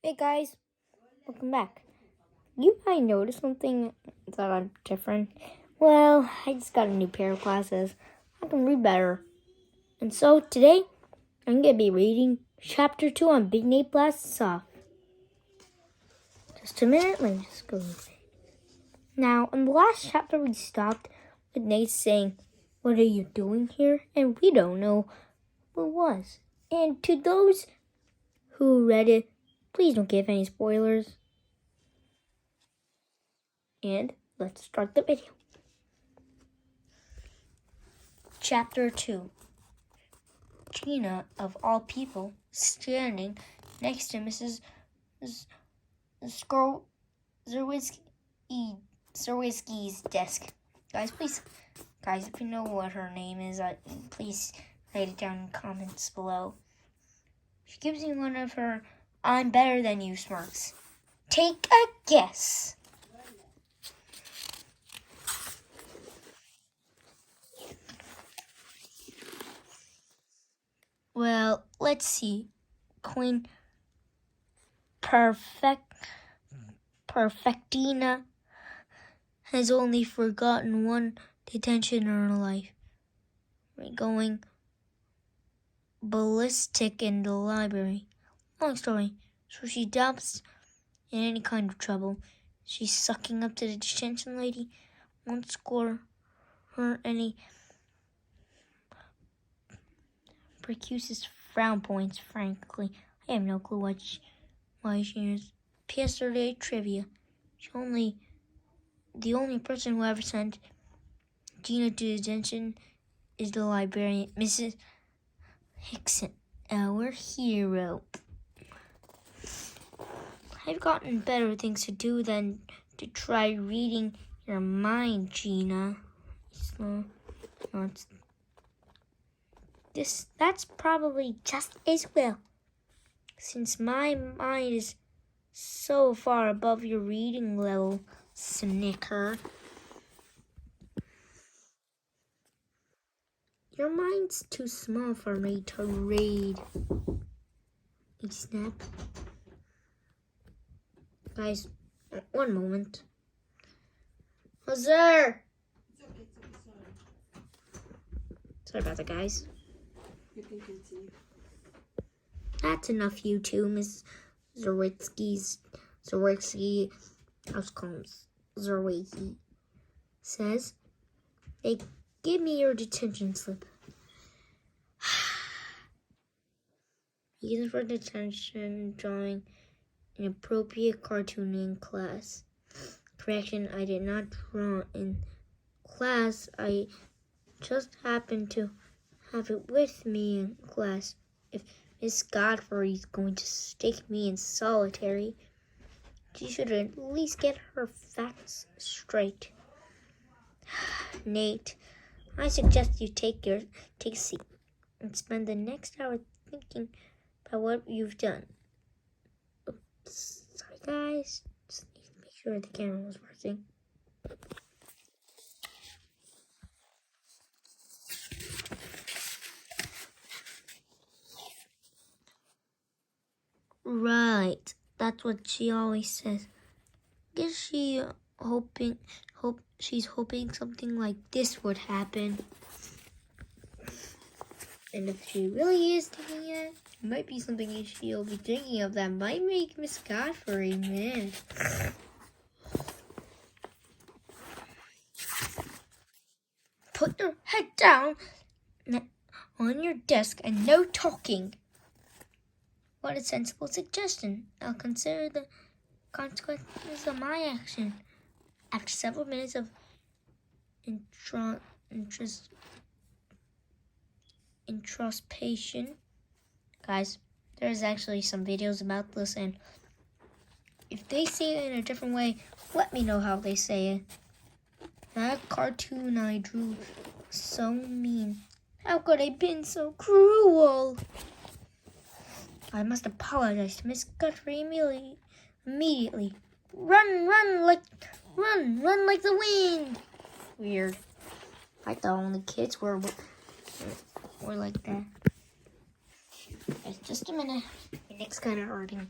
Hey guys, welcome back. You might notice something that I'm different. Well, I just got a new pair of glasses. I can read better. And so today, I'm going to be reading Chapter 2 on Big Nate Blasts Off. Just a minute, let me just go read it. Now, in the last chapter, we stopped with Nate saying, "What are you doing here?" And we don't know what it was. And to those who read it, please don't give any spoilers. And let's start the video. Chapter 2. Gina, of all people, standing next to Mrs. Zerwinski's desk. Guys, if you know what her name is, please write it down in the comments below. She gives me one of her "I'm better than you" smirks. Take a guess. Well, let's see. Queen Perfectina has only forgotten one detention in her life. Going ballistic in the library. Long story. So she dabs in any kind of trouble. She's sucking up to the detention lady. Won't score her any percussive frown points, frankly. I have no clue why she is. Yesterday trivia. The only person who ever sent Gina to detention is the librarian, Mrs. Hickson, our hero. I've gotten better things to do than to try reading your mind, Gina. That's probably just as well, since my mind is so far above your reading level, snicker. Your mind's too small for me to read. He snapped. Guys, one moment. What's there? Sorry about that, guys. That's enough, you two, Miss Zerwinski. I was calling Zerwinski. Says, "Hey, give me your detention slip." Reason for detention: drawing inappropriate cartoon in class. Correction, I did not draw in class. I just happened to have it with me in class. If Miss Godfrey's going to stick me in solitary, she should at least get her facts straight. Nate, I suggest you take a seat and spend the next hour thinking about what you've done. Oops, sorry guys, just need to make sure the camera was working. Right, that's what she always says. Guess she's hoping something like this would happen. And if she really is thinking it, might be something she'll be thinking of that might make Miss Godfrey mad. Put your head down on your desk and no talking. What a sensible suggestion. I'll consider the consequences of my action. After several minutes of introspection, guys, there's actually some videos about this, and if they say it in a different way, let me know how they say it. That cartoon I drew was so mean. How could I have been so cruel? I must apologize to Miss Godfrey immediately. Run like the wind. Weird. I thought only kids were like that. Just a minute. My neck's kind of hurting.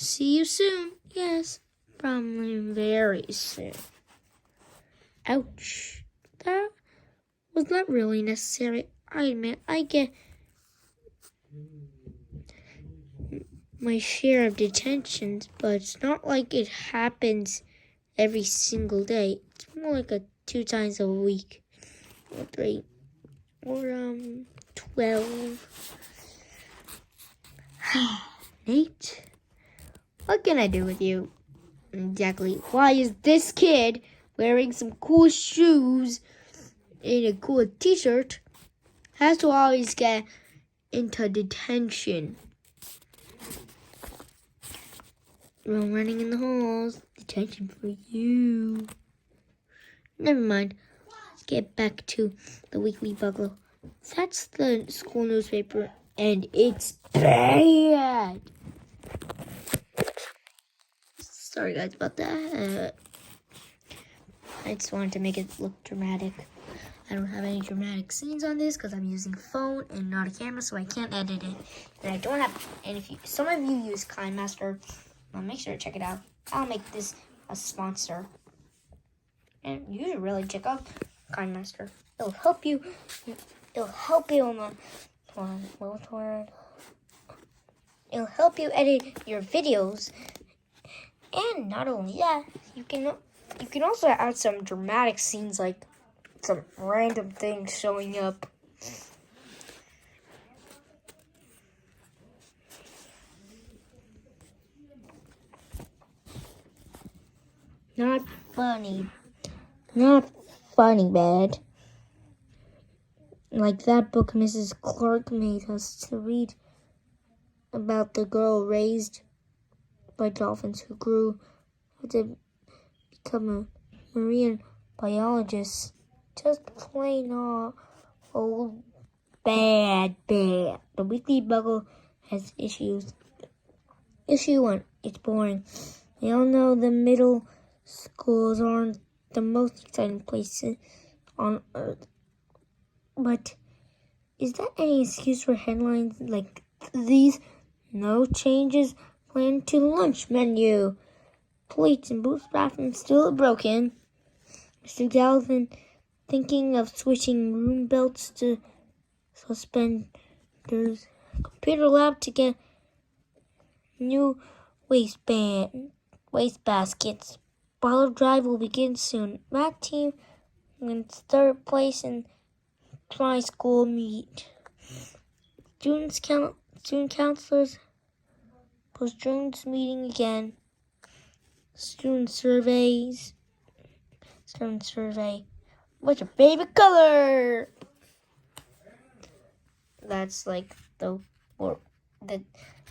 See you soon. Yes, probably very soon. Ouch. That was not really necessary. I admit, I get my share of detentions, but it's not like it happens every single day. It's more like 2 times a week. Or 3. Or 12. Nate, what can I do with you? Exactly. Why is this kid wearing some cool shoes and a cool t-shirt has to always get into detention? While running in the halls, detention for you. Never mind. Let's get back to the Weekly Bugle. That's the school newspaper, and it's bad. Sorry guys about that. I just wanted to make it look dramatic. I don't have any dramatic scenes on this because I'm using a phone and not a camera, so I can't edit it. And I don't have. And if some of you use KineMaster, well, make sure to check it out. I'll make this a sponsor, and you should really check out KineMaster. It'll help you. It'll help you on the. It'll help you edit your videos, and not only that, you can also add some dramatic scenes like some random things showing up. Not funny. Not funny, bad. Like that book Mrs. Clark made us to read about the girl raised by dolphins who grew to become a marine biologist. Just plain old bad. The Weekly Bugle has issues. Issue 1, it's boring. We all know the middle schools aren't the most exciting places on earth. But is that any excuse for headlines like these? No changes planned to lunch menu. Plates and booth bathrooms still broken. Mr. Galvin thinking of switching room belts to suspenders. Computer lab to get new waste baskets. Bottle drive will begin soon. Math team wins 3rd place in tri-school meet. Student counselors post-students meeting again. Student survey. What's your favorite color? That's like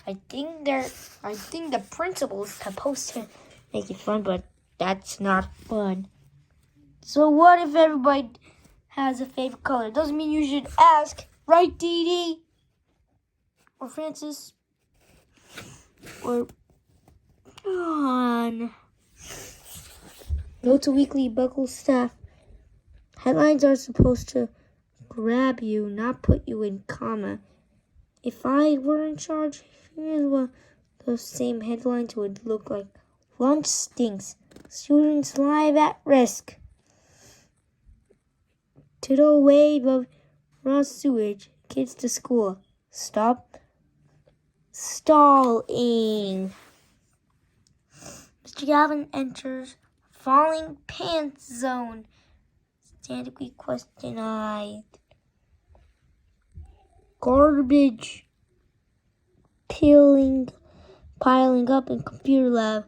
I think the principal's supposed to make it fun, but that's not fun. So what if everybody has a favorite color? Doesn't mean you should ask, right, Dee Dee? Or Francis? Or John? Go to Weekly Bugle staff. Headlines are supposed to grab you, not put you in comma. If I were in charge, here's what those same headlines would look like. Lunch stinks. Students live at risk. Tidal wave of raw sewage. Kids to school. Stop stalling. Mr. Galvin enters falling pants zone. Statically questioned. Garbage piling up in computer lab.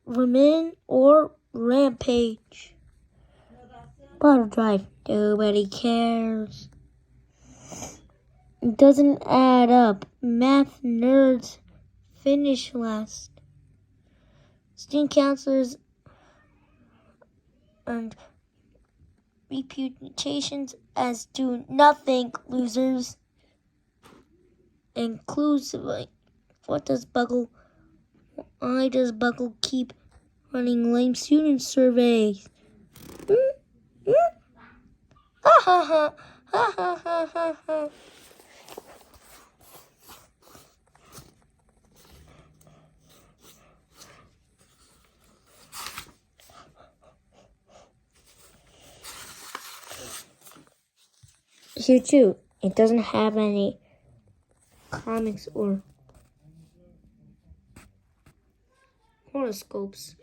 Women or rampage. Bottle drive. Nobody cares. It doesn't add up. Math nerds finish last. Student counselors earned reputations as do nothing, losers. Inclusively. Why does Bugle keep running lame student surveys? Ha ha ha ha ha ha ha. here too. It doesn't have any comics or horoscopes,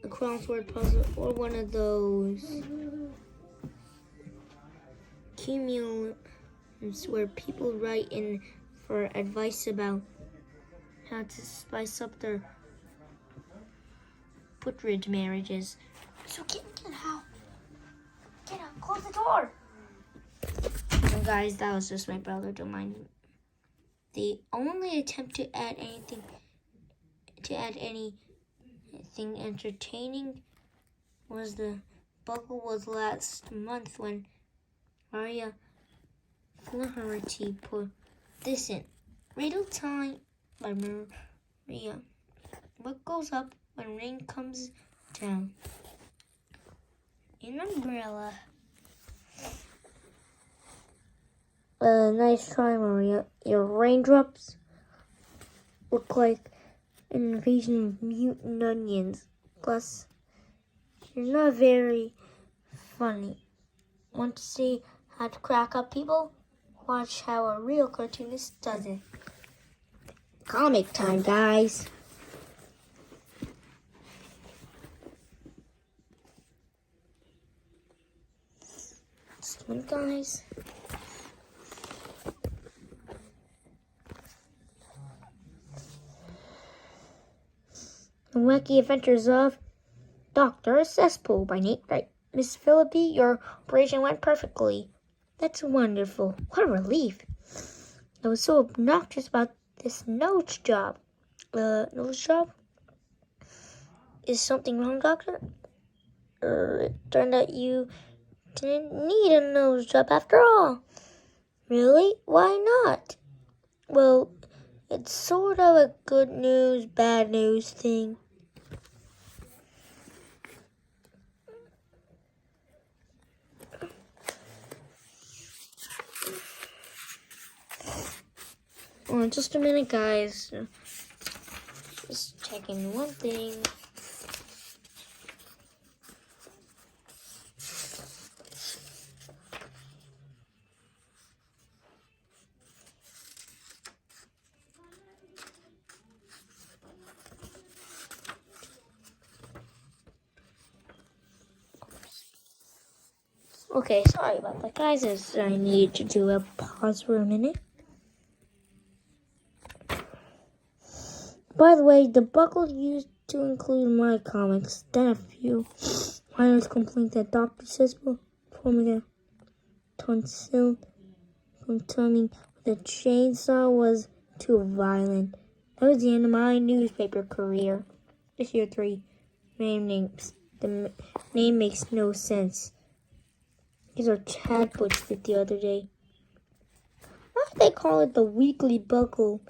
a crossword puzzle, or one of those cumulums where people write in for advice about how to spice up their Putridge marriages. So get out. Get out. Close the door. Well, guys, that was just my brother. Don't mind me. The only attempt to add anything entertaining was the buckle was last month when Maria Flaherty put this in. Riddle time by Maria. What goes up when rain comes down? An umbrella. Nice try, Maria. Your raindrops look like an invasion of mutant onions. Plus, you're not very funny. Want to see how to crack up people? Watch how a real cartoonist does it. Comic time, guys. This one, guys. The Wacky Adventures of Dr. Cesspool by Nate Wright. Miss Philippi, your operation went perfectly. That's wonderful. What a relief. I was so obnoxious about this nose job. Nose job? Is something wrong, doctor? It turned out you didn't need a nose job after all. Really? Why not? Well, it's sort of a good news, bad news thing. Well, just a minute, guys. Just checking one thing. Okay, sorry about that, guys. I need to do a pause for a minute. By the way, the buckle used to include my comics, then a few minor complaints that Dr. Cesspool forming a tonsil from tumming with a chainsaw was too violent. That was the end of my newspaper career. This year 3 names. The name makes no sense. These are Chad puts it the other day. Why do they call it the Weekly Buckle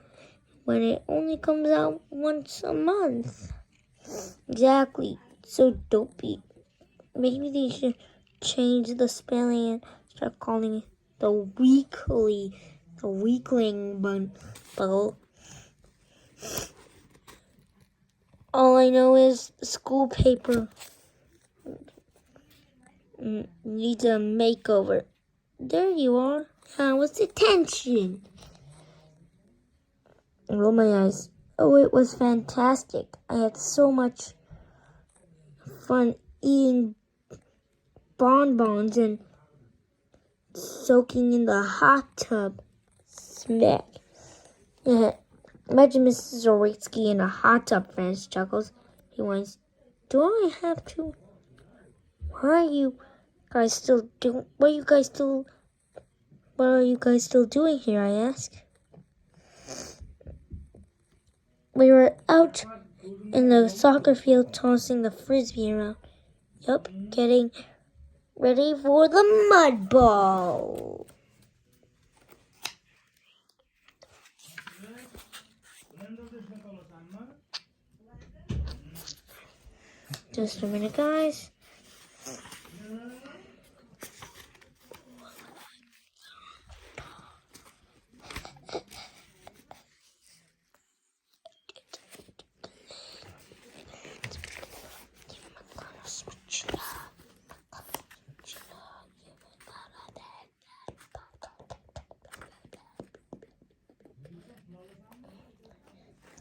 when it only comes out once a month? Exactly. So dopey. Maybe they should change the spelling and start calling it the Weekling Buckle. All I know is the school paper needs a makeover. There you are. How was the tension? I rolled my eyes. Oh, it was fantastic. I had so much fun eating bonbons and soaking in the hot tub. Smack. Yeah. Imagine Mrs. Zoritsky in a hot tub, Francis chuckles. He whines, do I have to? What are you guys still doing here, I ask? We were out in the soccer field tossing the frisbee around. Yup, getting ready for the mud ball. Just a minute, guys.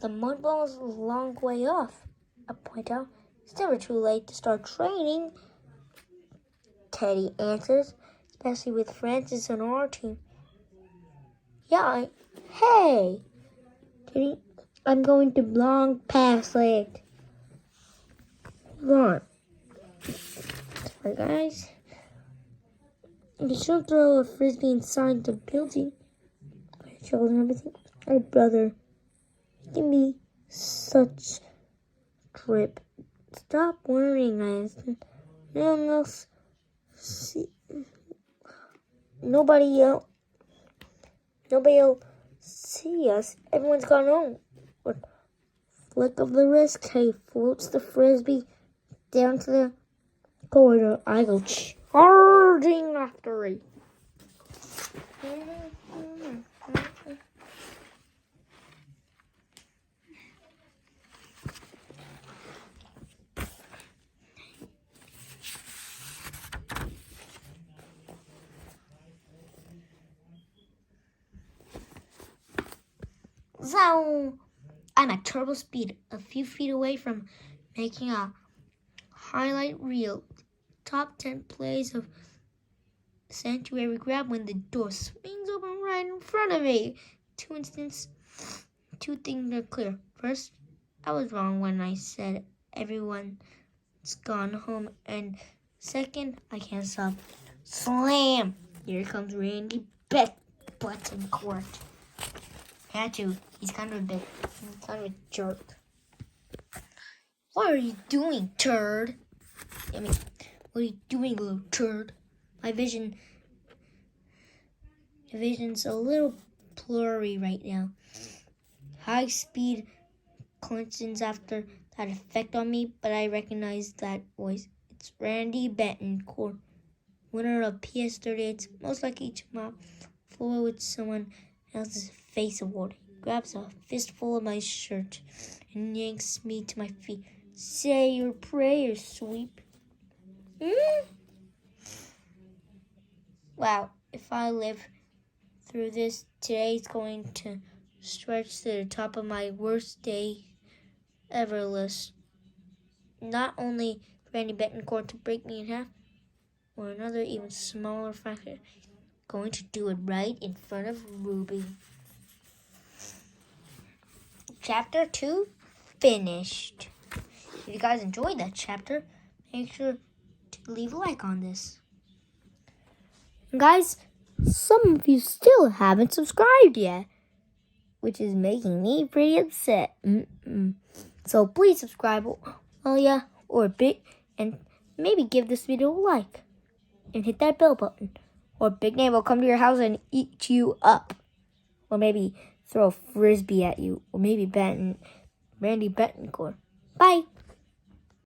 The mud ball is a long way off, I point out. It's never too late to start training, Teddy answers, especially with Francis on our team. Yeah, hey, Teddy, I'm going to long pass it. Hold on. Sorry, guys. You should throw a frisbee inside the building. Children and everything. Oh, brother. Give me such trip. Stop worrying, guys. No one else. Nobody else see us. Everyone's gone home. With flick of the wrist, Teddy floats the frisbee down to the corridor. I go charging after it. So, I'm at turbo speed, a few feet away from making a highlight reel. Top 10 plays of Sanctuary Grab when the door swings open right in front of me. Two things are clear. First, I was wrong when I said everyone's gone home. And second, I can't stop. Slam! Here comes Randy Betancourt. Had to. He's kind of a jerk. What are you doing, turd? What are you doing, little turd? My vision's a little blurry right now. High speed collisions after that effect on me, but I recognize that voice. It's Randy Betancourt, winner of PS38's Most Likely to Mop floor with someone else's face award. He grabs a fistful of my shirt and yanks me to my feet. Say your prayers, sweep. Wow, if I live through this, today's going to stretch to the top of my worst day ever list. Not only Randy Betancourt to break me in half, or another even smaller fracture, going to do it right in front of Ruby. Chapter 2 finished. If you guys enjoyed that chapter, make sure to leave a like on this. And guys, some of you still haven't subscribed yet, which is making me pretty upset. So please subscribe, and maybe give this video a like, and hit that bell button, or Big Nate will come to your house and eat you up, or maybe throw a frisbee at you, or maybe Randy Betancourt. Bye.